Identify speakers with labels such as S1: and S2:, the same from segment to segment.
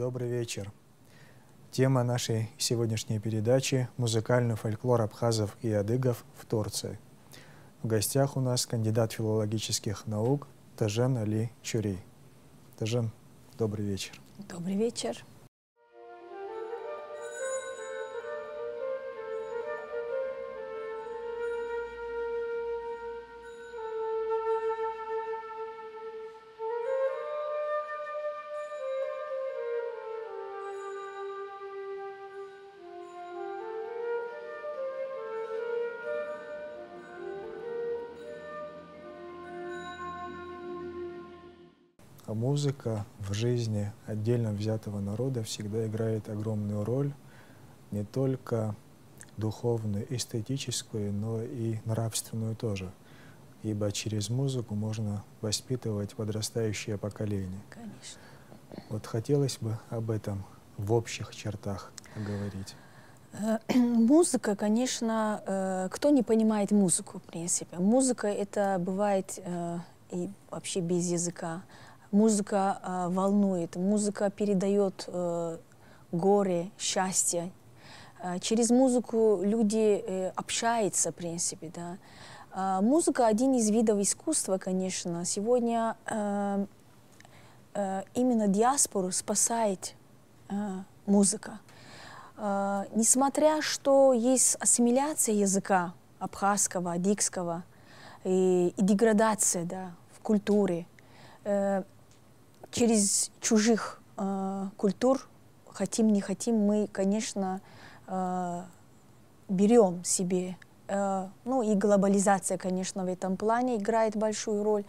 S1: Добрый вечер. Тема нашей сегодняшней передачи — музыкальный фольклор абхазов и адыгов в Турции. В гостях у нас кандидат филологических наук Тажен Али Чурей. Тажен, добрый вечер.
S2: Добрый вечер.
S1: А музыка в жизни отдельно взятого народа всегда играет огромную роль, не только духовную, эстетическую, но и нравственную тоже. Ибо через музыку можно воспитывать подрастающее поколение.
S2: Конечно.
S1: Вот хотелось бы об этом в общих чертах поговорить.
S2: Музыка, конечно, кто не понимает музыку, в принципе. Музыка — это бывает и вообще без языка. Музыка волнует, музыка передает горе, счастье. Через музыку люди общаются, в принципе, да. Музыка — один из видов искусства, конечно. Сегодня именно диаспору спасает музыка. Несмотря что есть ассимиляция языка абхазского, адыгского и деградация, да, в культуре, через чужих культур, хотим не хотим, мы, конечно, берем себе. Ну и глобализация, конечно, в этом плане играет большую роль.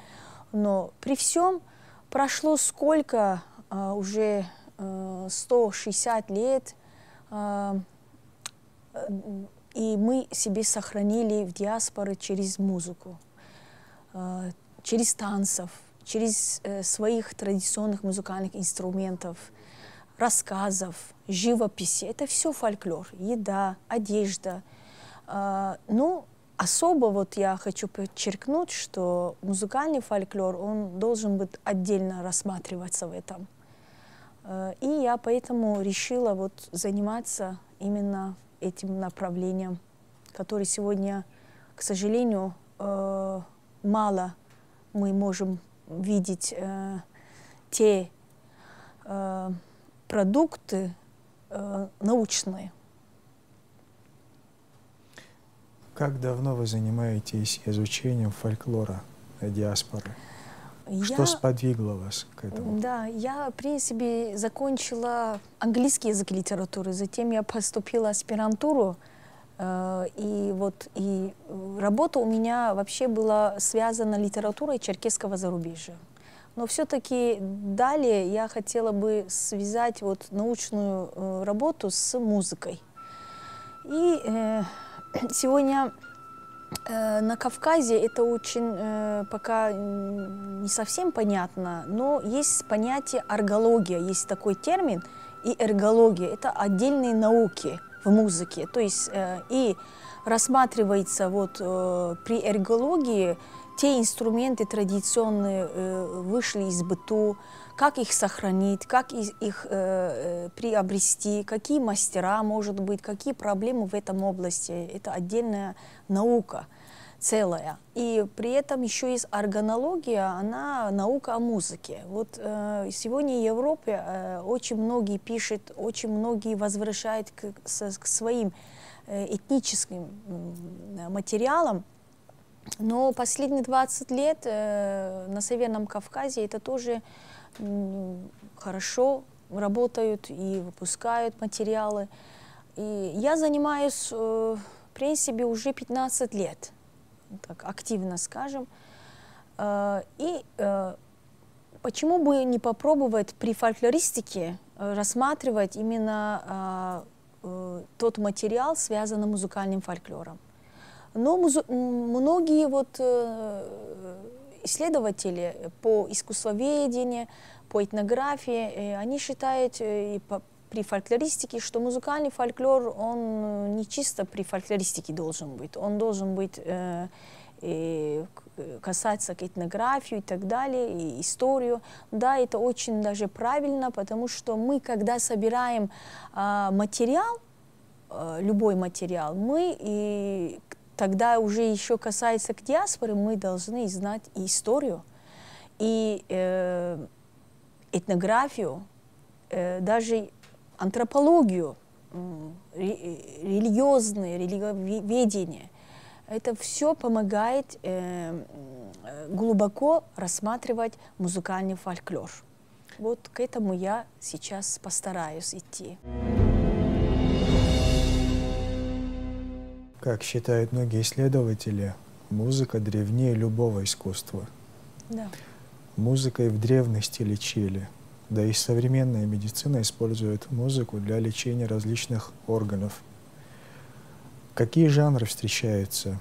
S2: Но при всем прошло сколько, уже 160 лет, и мы себе сохранили в диаспоре через музыку, через танцев, через своих традиционных музыкальных инструментов, рассказов, живописи. Это все фольклор, еда, одежда. Ну, особо вот я хочу подчеркнуть, что музыкальный фольклор, он должен быть отдельно рассматриваться в этом. И я поэтому решила вот заниматься именно этим направлением, которое сегодня, к сожалению, мало мы можем видеть те продукты научные.
S1: Как давно вы занимаетесь изучением фольклора диаспоры? Что сподвигло вас к этому?
S2: Да, я, в принципе, закончила английский язык и литературу, затем я поступила в аспирантуру, и работа у меня вообще была связана с литературой черкесского зарубежья. Но все-таки далее я хотела бы связать вот научную работу с музыкой. И сегодня на Кавказе это очень пока не совсем понятно, но есть понятие оргология, есть такой термин, и эргология — это отдельные науки в музыке. То есть и рассматривается вот при эргологии те инструменты традиционные вышли из быту, как их сохранить, как их приобрести, какие мастера, может быть, какие проблемы в этом области. Это отдельная наука целая. И при этом еще есть органология, она наука о музыке. Вот сегодня в Европе очень многие пишут, очень многие возвращают к своим этническим материалам. Но последние 20 лет на Северном Кавказе это тоже хорошо работают и выпускают материалы. И я занимаюсь, в принципе, уже 15 лет, так активно скажем. И почему бы не попробовать при фольклористике рассматривать именно тот материал, связанный с музыкальным фольклором? Но многие вот исследователи по искусствоведению, по этнографии, они считают при фольклористике, что музыкальный фольклор, он не чисто при фольклористике должен быть. Он должен быть и касается этнографию и так далее, и историю. Да, это очень даже правильно, потому что мы, когда собираем материал, любой материал, мы и тогда уже еще касается к диаспоре, мы должны знать и историю, и этнографию, даже антропологию, религиозное религиоведение. Это все помогает глубоко рассматривать музыкальный фольклор. Вот к этому я сейчас постараюсь идти.
S1: Как считают многие исследователи, музыка древнее любого искусства.
S2: Да.
S1: Музыкой в древности лечили, да и современная медицина использует музыку для лечения различных органов. Какие жанры встречаются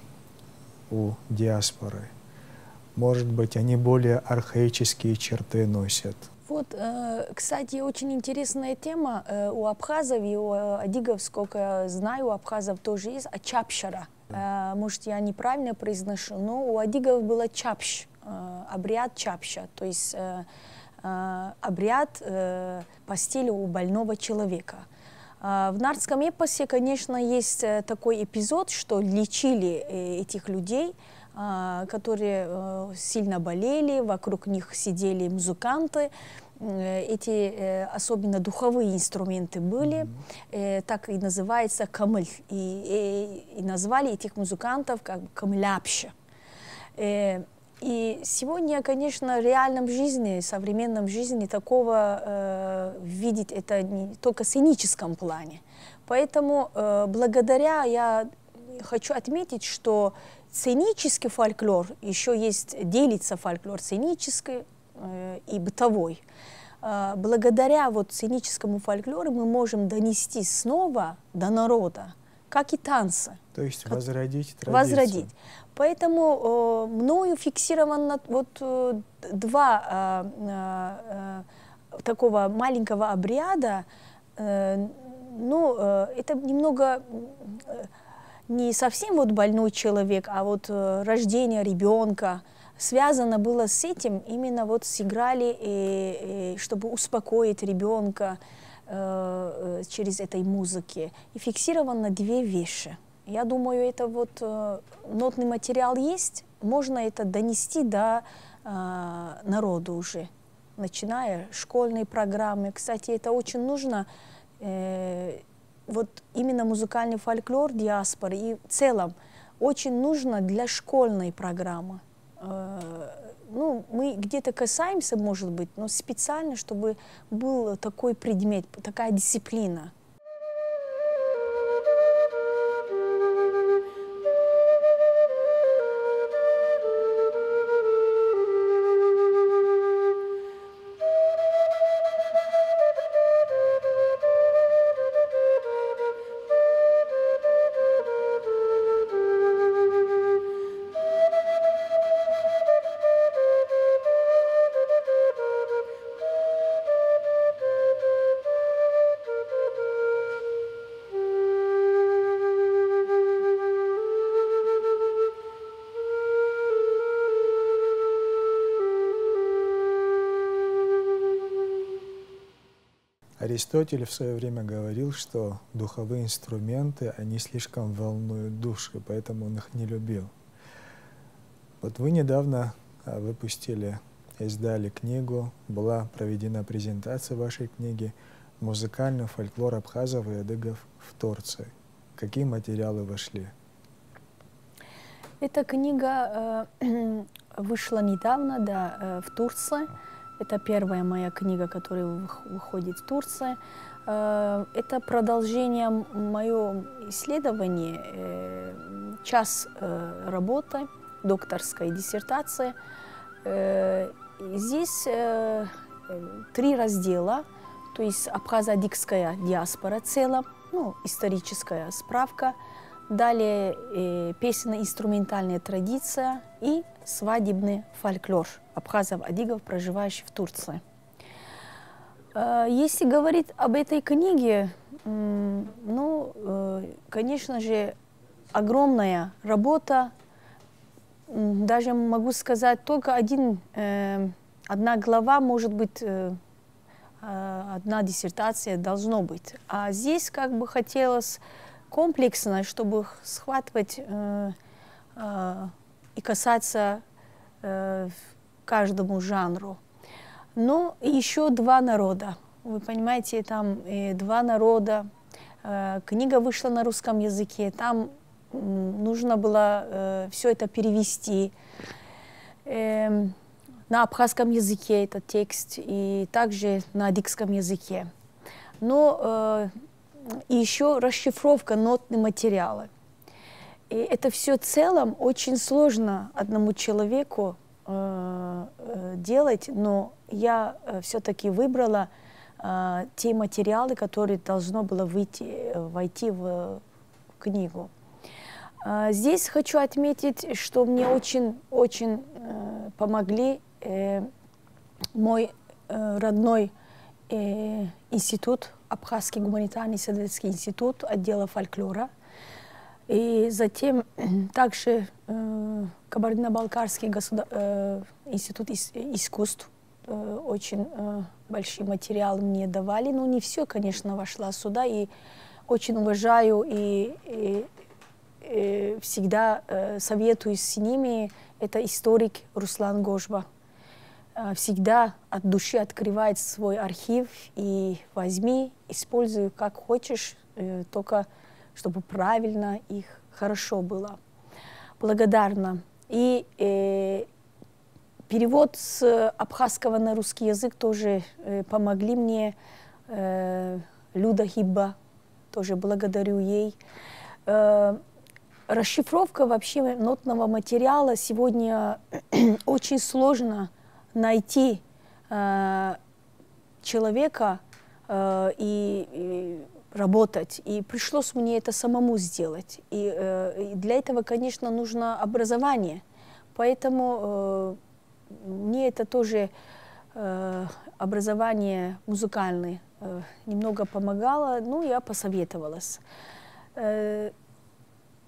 S1: у диаспоры? Может быть, они более архаические черты носят?
S2: Вот, кстати, очень интересная тема у абхазов и у адыгов, сколько я знаю, у абхазов тоже есть, чапшара. Может, я неправильно произношу, но у адыгов было чапш, обряд чапша, то есть обряд постели у больного человека. В нардском эпосе, конечно, есть такой эпизод, что лечили этих людей, которые сильно болели, вокруг них сидели музыканты. Эти особенно духовые инструменты были, так и называется камыль. И назвали этих музыкантов как камыляпща. И сегодня, конечно, в реальном жизни, в современном жизни такого видеть это не только в сценическом плане. Поэтому благодаря, я хочу отметить, что сценический фольклор, еще есть, делится фольклор сценический и бытовой. Благодаря вот сценическому фольклору мы можем донести снова до народа, как и танцы.
S1: То есть возродить традицию.
S2: Возродить. Поэтому мною фиксировано вот два такого маленького обряда. Ну, это немного не совсем вот больной человек, а вот рождение ребенка. Связано было с этим, именно вот сыграли, чтобы успокоить ребенка через этой музыки. И фиксировано две вещи. Я думаю, это вот нотный материал есть, можно это донести до народа уже, начиная школьные программы. Кстати, это очень нужно, вот именно музыкальный фольклор диаспоры и в целом очень нужно для школьной программы. Ну, мы где-то касаемся, может быть, но специально, чтобы был такой предмет, такая дисциплина.
S1: Аристотель в свое время говорил, что духовые инструменты, они слишком волнуют души, поэтому он их не любил. Вот вы недавно издали книгу, была проведена презентация вашей книги «Музыкальный фольклор абхазов и адыгов в Турции». Какие материалы вошли?
S2: Эта книга вышла недавно, да, в Турции. Это первая моя книга, которая выходит в Турции. Это продолжение моего исследования, час работы, докторской диссертации. Здесь 3 раздела, то есть абхазо-адыгская диаспора целом, ну, историческая справка, далее песенно-инструментальная традиция и свадебный фольклор абхазов-адыгов, проживающих в Турции. Если говорить об этой книге, ну, конечно же, огромная работа, даже могу сказать, только одна глава, может быть, одна диссертация должно быть. А здесь как бы хотелось комплексно, чтобы схватывать и касаться каждому жанру. Но еще два народа. Вы понимаете, там два народа. Книга вышла на русском языке. Там нужно было все это перевести. На абхазском языке этот текст и также на адыгском языке. Но и еще расшифровка нотных материалов. И это все в целом очень сложно одному человеку делать, но я все-таки выбрала те материалы, которые должно было войти в книгу. Здесь хочу отметить, что мне очень помогли мой родной институт, Абхазский гуманитарный исследовательский институт отдела фольклора, и затем также Кабардино-Балкарский институт искусств. Очень большие материалы мне давали, но не все, конечно, вошло сюда, и очень уважаю и всегда советую с ними. Это историк Руслан Гожба. Всегда от души открывает свой архив и возьми, используй как хочешь, только чтобы правильно их хорошо было. Благодарна. И перевод с абхазского на русский язык тоже помогли мне. Люда Хибба, тоже благодарю ей. Расшифровка вообще нотного материала сегодня очень сложно найти человека и работать. И пришлось мне это самому сделать. И для этого, конечно, нужно образование. Поэтому мне это тоже образование музыкальное немного помогало. Ну, я посоветовалась.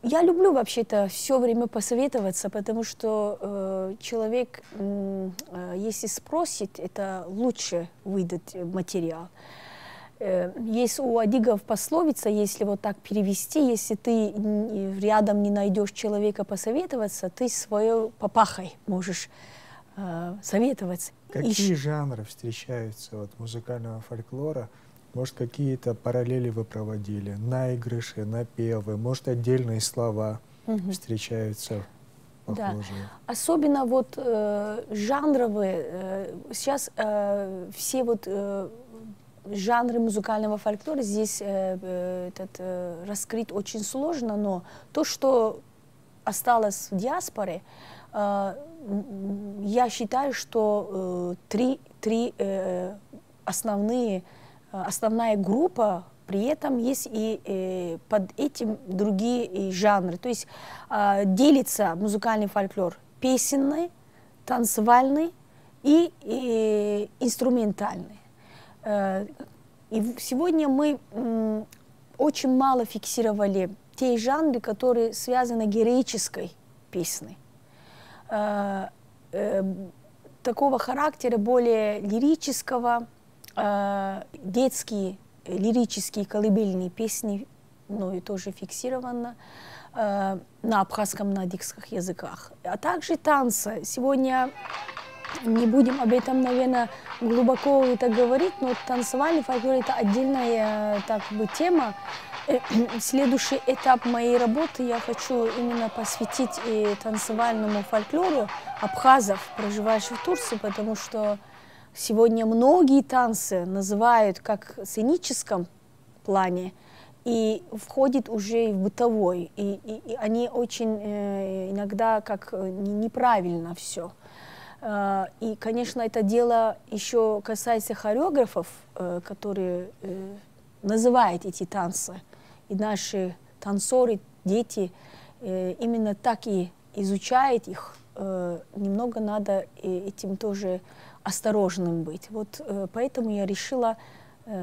S2: Я люблю вообще-то все время посоветоваться, потому что человек, если спросит, это лучше выдать материал. Есть у адыгов пословица, если вот так перевести, если ты рядом не найдешь человека посоветоваться, ты своей папахой можешь советоваться.
S1: Какие жанры встречаются от музыкального фольклора? Может, какие-то параллели вы проводили? Наигрыши, напевы, может, отдельные слова встречаются похожие?
S2: Да. Особенно вот жанровые. Сейчас все вот жанры музыкального фольклора здесь раскрыть очень сложно, но то, что осталось в диаспоре, я считаю, что три основная группа, при этом есть и под этим другие жанры. То есть делится музыкальный фольклор песенный, танцевальный и инструментальный. И сегодня мы очень мало фиксировали те жанры, которые связаны с героической песней. Такого характера, более лирического, детские лирические колыбельные песни, ну и тоже фиксировано на абхазском, на адыгских языках. А также танцы. Сегодня не будем об этом, наверное, глубоко это говорить, но танцевальный фольклор — это отдельная тема. Следующий этап моей работы я хочу именно посвятить и танцевальному фольклору абхазов, проживающих в Турции, потому что сегодня многие танцы называют как в сценическом плане и входит уже и в бытовой. И они очень иногда как неправильно все. И, конечно, это дело еще касается хореографов, которые называют эти танцы. И наши танцоры, дети именно так и изучают их. Немного надо этим тоже осторожным быть. Вот поэтому я решила,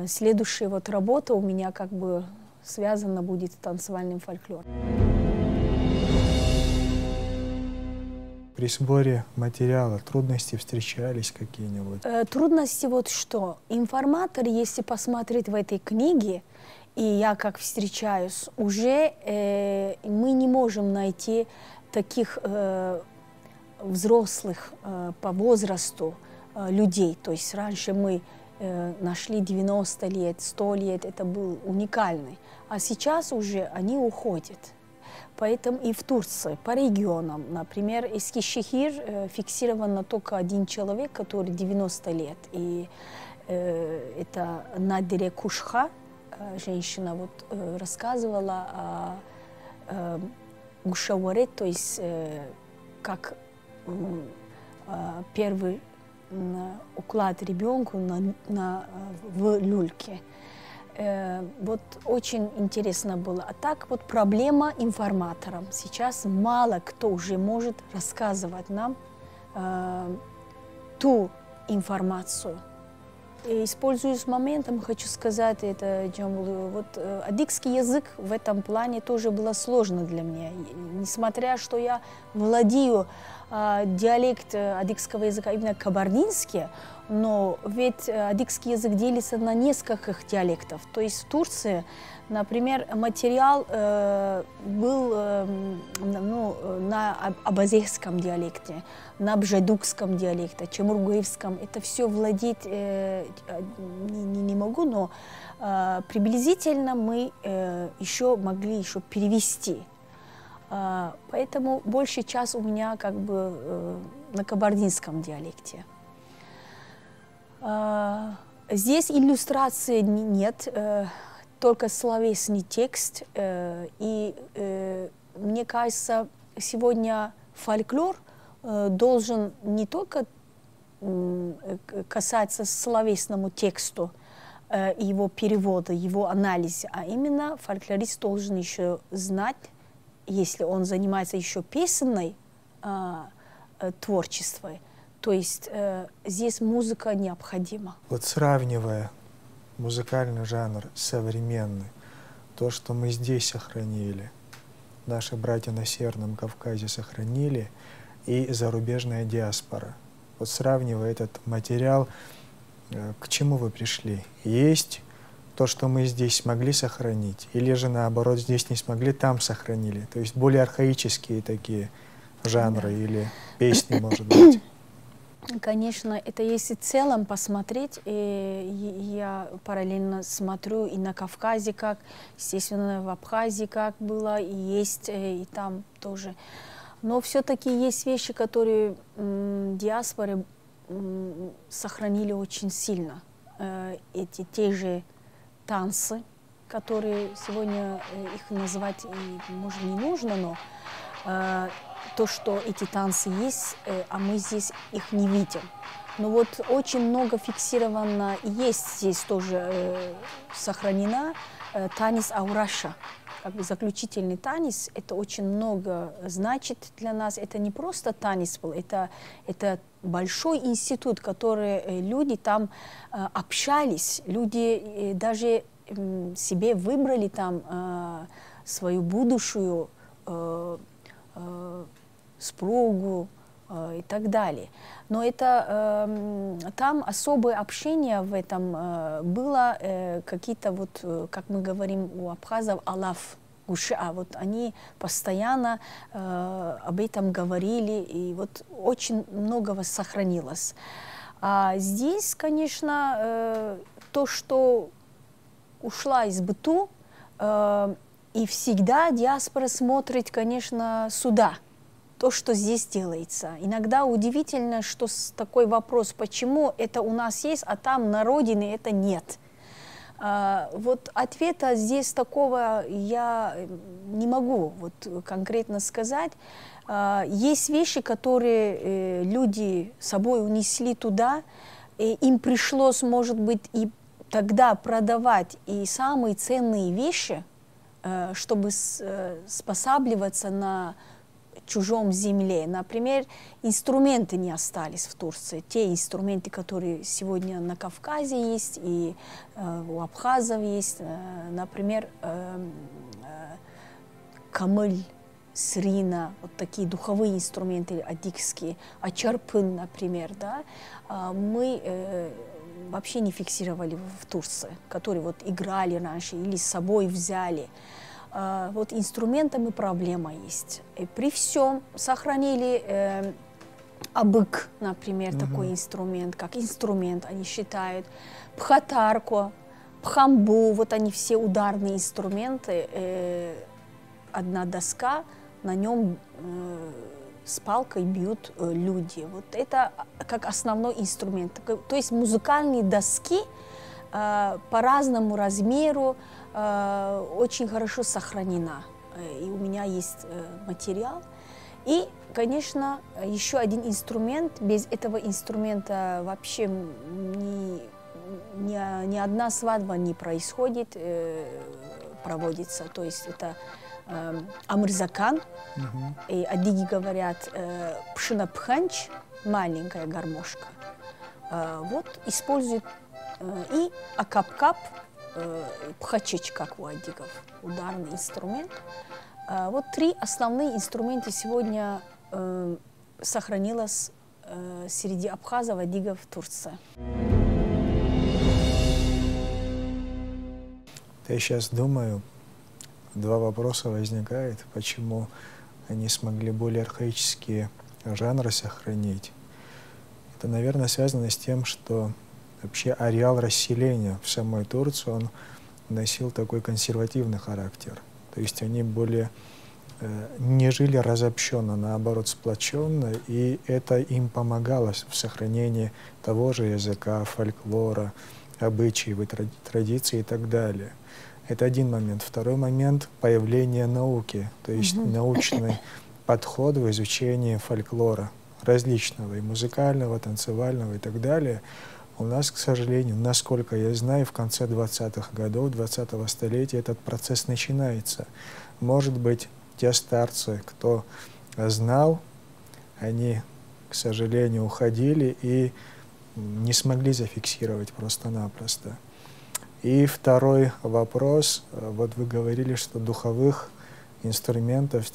S2: следующая вот работа у меня как бы связана будет с танцевальным фольклором.
S1: при сборе материала трудности встречались какие-нибудь?
S2: Трудности вот что. Информатор, если посмотреть в этой книге, и я как встречаюсь, уже мы не можем найти таких взрослых по возрасту людей. То есть раньше мы нашли 90 лет, 100 лет, это был уникальный. А сейчас уже они уходят. Поэтому и в Турции, по регионам, например, Эскишехир фиксировано только один человек, который 90 лет. И это Надире Кушха, женщина, вот, рассказывала о гушаваре, то есть как первый уклад ребенку в люльке. Вот очень интересно было. А так вот проблема информаторам. Сейчас мало кто уже может рассказывать нам ту информацию. И, используясь моментом, хочу сказать, это вот адыгский язык в этом плане тоже было сложно для меня. Несмотря, что я владею диалект адыгского языка именно кабардинский, но ведь адыгский язык делится на нескольких диалектов. То есть в Турции, например, материал был на абазехском диалекте, на бжайдукском диалекте, чемургуевском. Это все владеть не могу, но приблизительно мы еще могли перевести. Поэтому больший час у меня как бы на кабардинском диалекте. Здесь иллюстрации нет, только словесный текст. И мне кажется, сегодня фольклор должен не только касаться словесному тексту, его перевода, его анализа, а именно фольклорист должен еще знать, если он занимается еще песенной творчеством, то есть здесь музыка необходима.
S1: Вот сравнивая музыкальный жанр современный, то, что мы здесь сохранили, наши братья на Северном Кавказе сохранили, и зарубежная диаспора. Вот сравнивая этот материал, к чему вы пришли? Есть то, что мы здесь смогли сохранить, или же наоборот здесь не смогли, там сохранили? То есть более архаические такие жанры или песни, может быть?
S2: Конечно, это если в целом посмотреть, и я параллельно смотрю и на Кавказе, как, естественно, в Абхазии как было, и есть, и там тоже. Но все-таки есть вещи, которые диаспоры сохранили очень сильно. Эти те же танцы, которые сегодня их называть, может, не нужно, но то, что эти танцы есть, а мы здесь их не видим. Но вот очень много фиксировано, есть здесь тоже сохранена танец Аураша. Как бы заключительный танец, это очень много значит для нас. Это не просто танец был, это большой институт, который люди там общались, люди даже себе выбрали там свою будущую супругу и так далее. Но это там особое общение в этом было, какие-то вот, как мы говорим у абхазов, алаф, гуша, вот они постоянно об этом говорили, и вот очень многого сохранилось. А здесь, конечно, то, что ушла из быту, и всегда диаспора смотрит, конечно, сюда, то, что здесь делается. Иногда удивительно, что такой вопрос, почему это у нас есть, а там на родине это нет. Вот ответа здесь такого я не могу вот конкретно сказать. Есть вещи, которые люди с собой унесли туда, и им пришлось, может быть, и тогда продавать и самые ценные вещи, чтобы спосабливаться на чужом земле. Например, инструменты не остались в Турции. Те инструменты, которые сегодня на Кавказе есть, и у абхазов есть, например, камыль, срина, вот такие духовые инструменты адыгские, ачарпын, например, да, мы вообще не фиксировали в Турции, которые вот играли раньше или с собой взяли. Вот инструментами проблема есть. И при всем сохранили абык, например, такой инструмент, как инструмент они считают, пхатарко, пхамбу, вот они все ударные инструменты, одна доска, на нем с палкой бьют люди. Вот это как основной инструмент. То есть музыкальные доски по разному размеру очень хорошо сохранена. И у меня есть материал. И, конечно, еще один инструмент. Без этого инструмента вообще ни одна свадьба не происходит, проводится. То есть это амрзакан, и адыги говорят пшинапханч, маленькая гармошка. Вот используют и акапкап, пхачич, как у адыгов, ударный инструмент. Вот три основные инструмента сегодня сохранилось среди абхазов, адыгов в Турции.
S1: Я сейчас думаю, два вопроса возникает, почему они смогли более архаические жанры сохранить. Это, наверное, связано с тем, что вообще ареал расселения в самой Турции, он носил такой консервативный характер. То есть они более не жили разобщенно, наоборот, сплоченно, и это им помогало в сохранении того же языка, фольклора, обычаев, традиций и так далее. Это один момент. Второй момент — появление науки, то есть научный подход в изучении фольклора различного, и музыкального, танцевального и так далее. У нас, к сожалению, насколько я знаю, в конце 20-х годов, 20-го столетия этот процесс начинается. Может быть, те старцы, кто знал, они, к сожалению, уходили и не смогли зафиксировать просто-напросто. И второй вопрос. Вот вы говорили, что духовых инструментов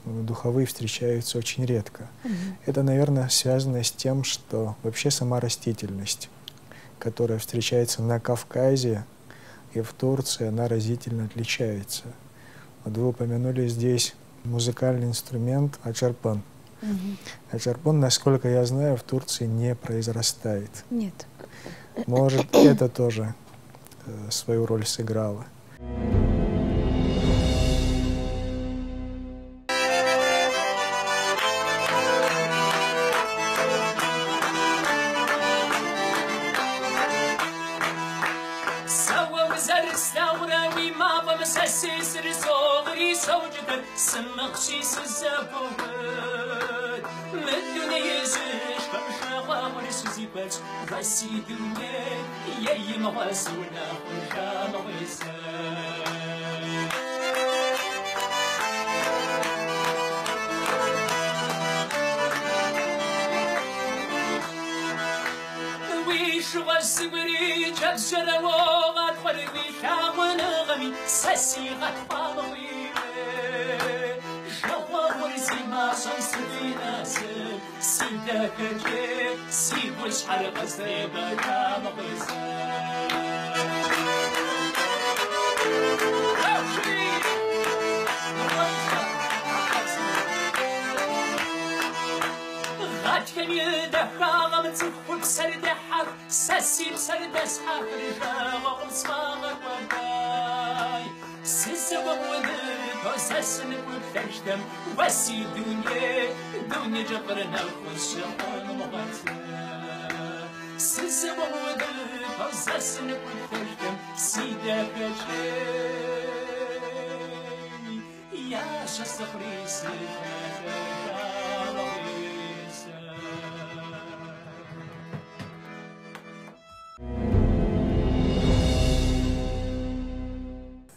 S1: духовые встречаются очень редко. Это, наверное, связано с тем, что вообще сама растительность, которая встречается на Кавказе и в Турции, она разительно отличается. Вот вы упомянули здесь музыкальный инструмент ачарпан. Ачарпан, насколько я знаю, в Турции не произрастает.
S2: Нет.
S1: Может, это тоже свою роль сыграло.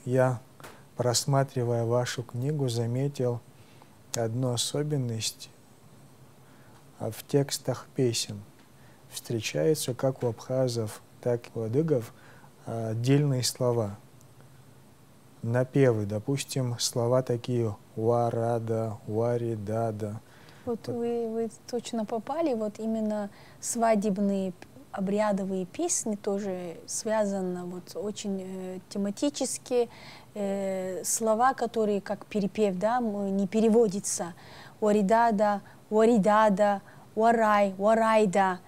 S1: Я, просматривая вашу книгу, заметил одну особенность. В текстах песен встречаются как у абхазов, так и у адыгов отдельные слова. напевы, допустим, слова такие «уарада», «уаридада».
S2: Вот вы точно попали, вот именно свадебные обрядовые песни тоже связаны вот очень тематически, слова, которые как перепев, да, не переводится. Уаридада, уаридада, уарай, уарайда.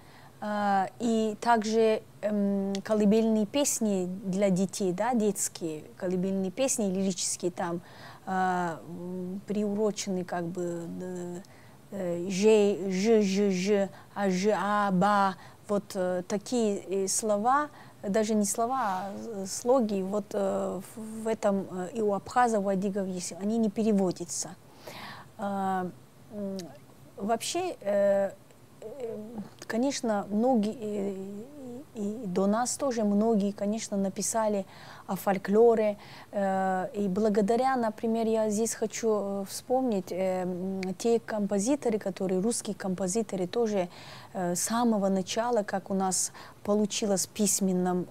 S2: И также колыбельные песни для детей, да, детские колыбельные песни, лирические там, приурочены как бы ба, вот такие слова, даже не слова, а слоги, вот в этом и у абхазов, у адигов есть, они не переводятся. Вообще, конечно, многие, и до нас тоже многие, конечно, написали о фольклоре. И благодаря, например, я здесь хочу вспомнить те композиторы, которые, русские композиторы, тоже с самого начала, как у нас получилось в письменном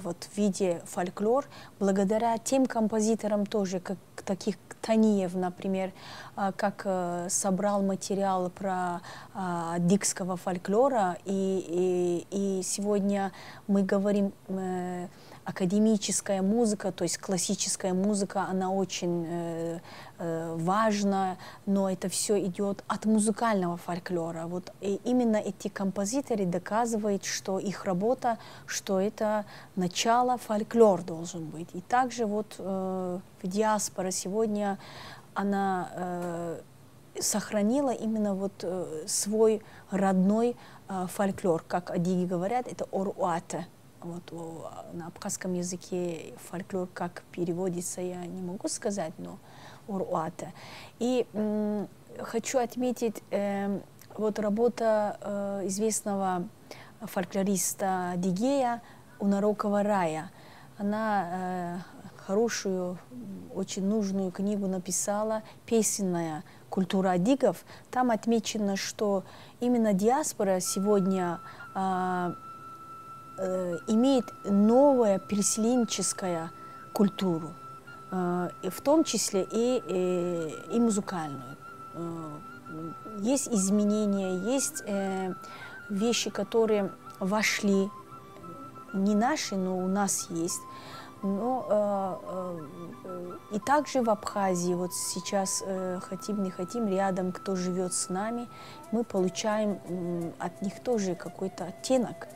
S2: вот, виде фольклор, благодаря тем композиторам тоже, как таких Таниев, например, как собрал материал про адыгского фольклора, и сегодня мы говорим академическая музыка, то есть классическая музыка, она очень важна, но это все идет от музыкального фольклора. Вот и именно эти композиторы доказывают, что их работа, что это начало фольклор должен быть. И также вот диаспора сегодня, она сохранила именно вот свой родной фольклор, как адиги говорят, это оруате. Вот на абхазском языке фольклор как переводится, я не могу сказать, но оруате. И хочу отметить вот работа известного фольклориста Адигея «Унарокова рая». Она хорошую, очень нужную книгу написала, песенная «Культура адигов». Там отмечено, что именно диаспора сегодня имеет новую переселенческую культуру, в том числе и музыкальную. Есть изменения, есть вещи, которые вошли, не наши, но у нас есть. Но и также в Абхазии, вот сейчас хотим, не хотим, рядом, кто живет с нами, мы получаем от них тоже какой-то оттенок.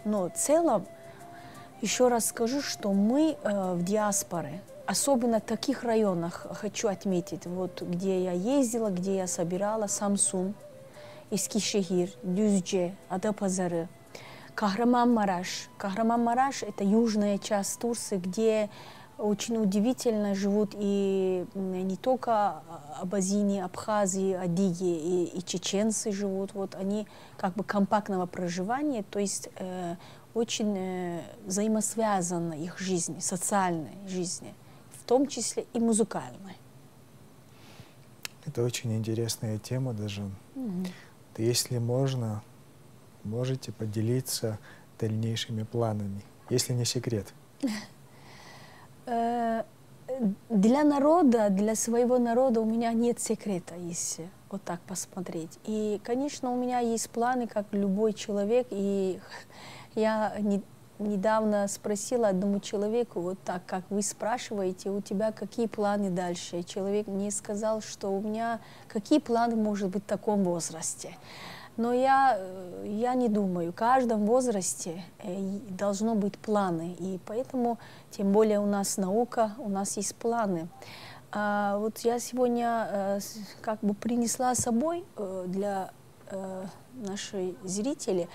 S2: Но в целом, еще раз скажу, что мы в диаспоре, особенно в таких районах, хочу отметить, вот где я ездила, где я собирала Самсун, Искишехир, Дюзче, Адапазары, Кахраман-Мараш. Кахраман-Мараш – это южная часть Турции, где очень удивительно живут и не только абазины, абхазы, адиги, и чеченцы живут. Вот они как бы компактного проживания, то есть очень взаимосвязана их жизнь, социальной жизни, в том числе и музыкальной.
S1: Это очень интересная тема даже. Если можно, можете поделиться дальнейшими планами, если не секрет.
S2: Для народа, для своего народа у меня нет секрета, если вот так посмотреть. И, конечно, у меня есть планы, как любой человек. И я недавно спросила одному человеку, вот так, как вы спрашиваете, у тебя какие планы дальше? И человек мне сказал, что у меня какие планы, может быть, в таком возрасте. Но я не думаю, в каждом возрасте должно быть планы, и поэтому, тем более у нас наука, у нас есть планы. Вот я сегодня как бы принесла с собой для наших зрителей,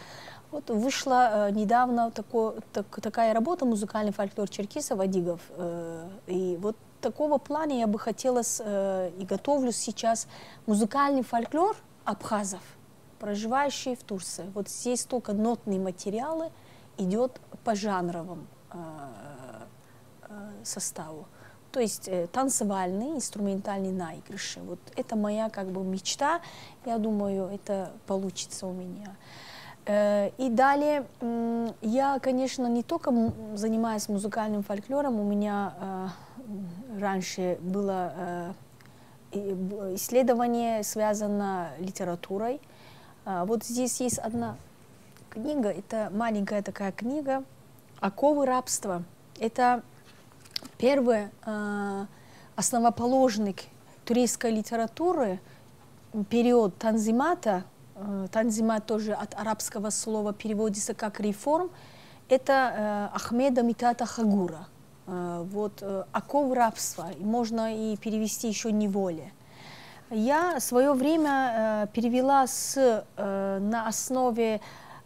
S2: вот вышла недавно такая работа «Музыкальный фольклор черкесов, адигов», и вот такого плана я бы хотела и готовлю сейчас музыкальный фольклор абхазов, проживающие в Турции. Вот здесь только нотные материалы идет по жанровому составу. То есть танцевальные, инструментальные наигрыши. Вот это моя как бы мечта. Я думаю, это получится у меня. И далее я, конечно, не только занимаюсь музыкальным фольклором, у меня раньше было исследование, связано с литературой. Вот здесь есть одна книга, это маленькая такая книга «Оковы рабства». Это первый основоположник турецкой литературы, период Танзимата. Танзимат тоже от арабского слова переводится как «реформ». Это Ахмеда Митата Хагура. Вот «Оковы рабства». Можно и перевести еще «неволя». Я в свое время перевела на основе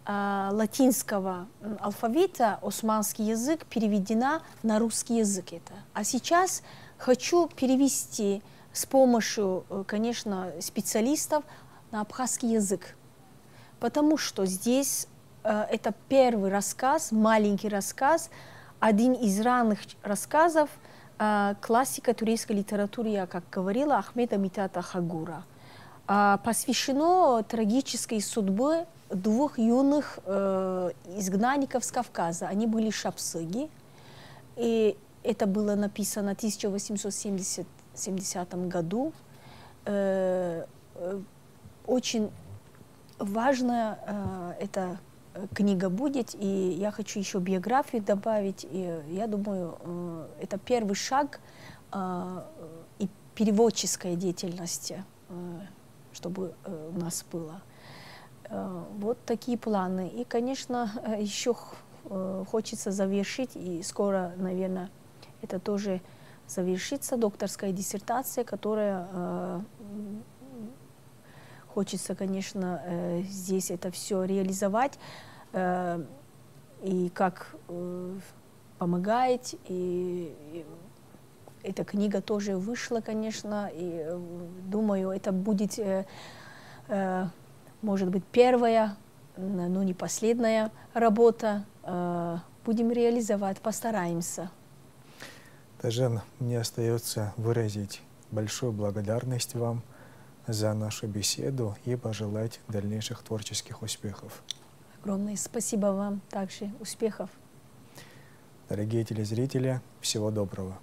S2: латинского алфавита османский язык, переведена на русский язык это. А сейчас хочу перевести с помощью, конечно, специалистов на абхазский язык, потому что здесь это первый рассказ, маленький рассказ, один из ранних рассказов классика турецкой литературы, я как говорила, Ахмеда Митата Хагура. Посвящено трагической судьбе двух юных изгнанников с Кавказа. Они были шапсыги, и это было написано в 1870 году. Очень важная эта книга будет, и я хочу еще биографию добавить. И я думаю, это первый шаг и переводческой деятельности, чтобы у нас было. Вот такие планы. И, конечно, еще хочется завершить, и скоро, наверное, это тоже завершится, докторская диссертация, которая хочется, конечно, здесь это все реализовать, и как помогает, и эта книга тоже вышла, конечно, и думаю, это будет, может быть, первая, но не последняя работа. Будем реализовать, постараемся.
S1: Тажен, мне остается выразить большую благодарность вам за нашу беседу и пожелать дальнейших творческих успехов.
S2: Огромное спасибо вам также. Успехов.
S1: Дорогие телезрители, всего доброго.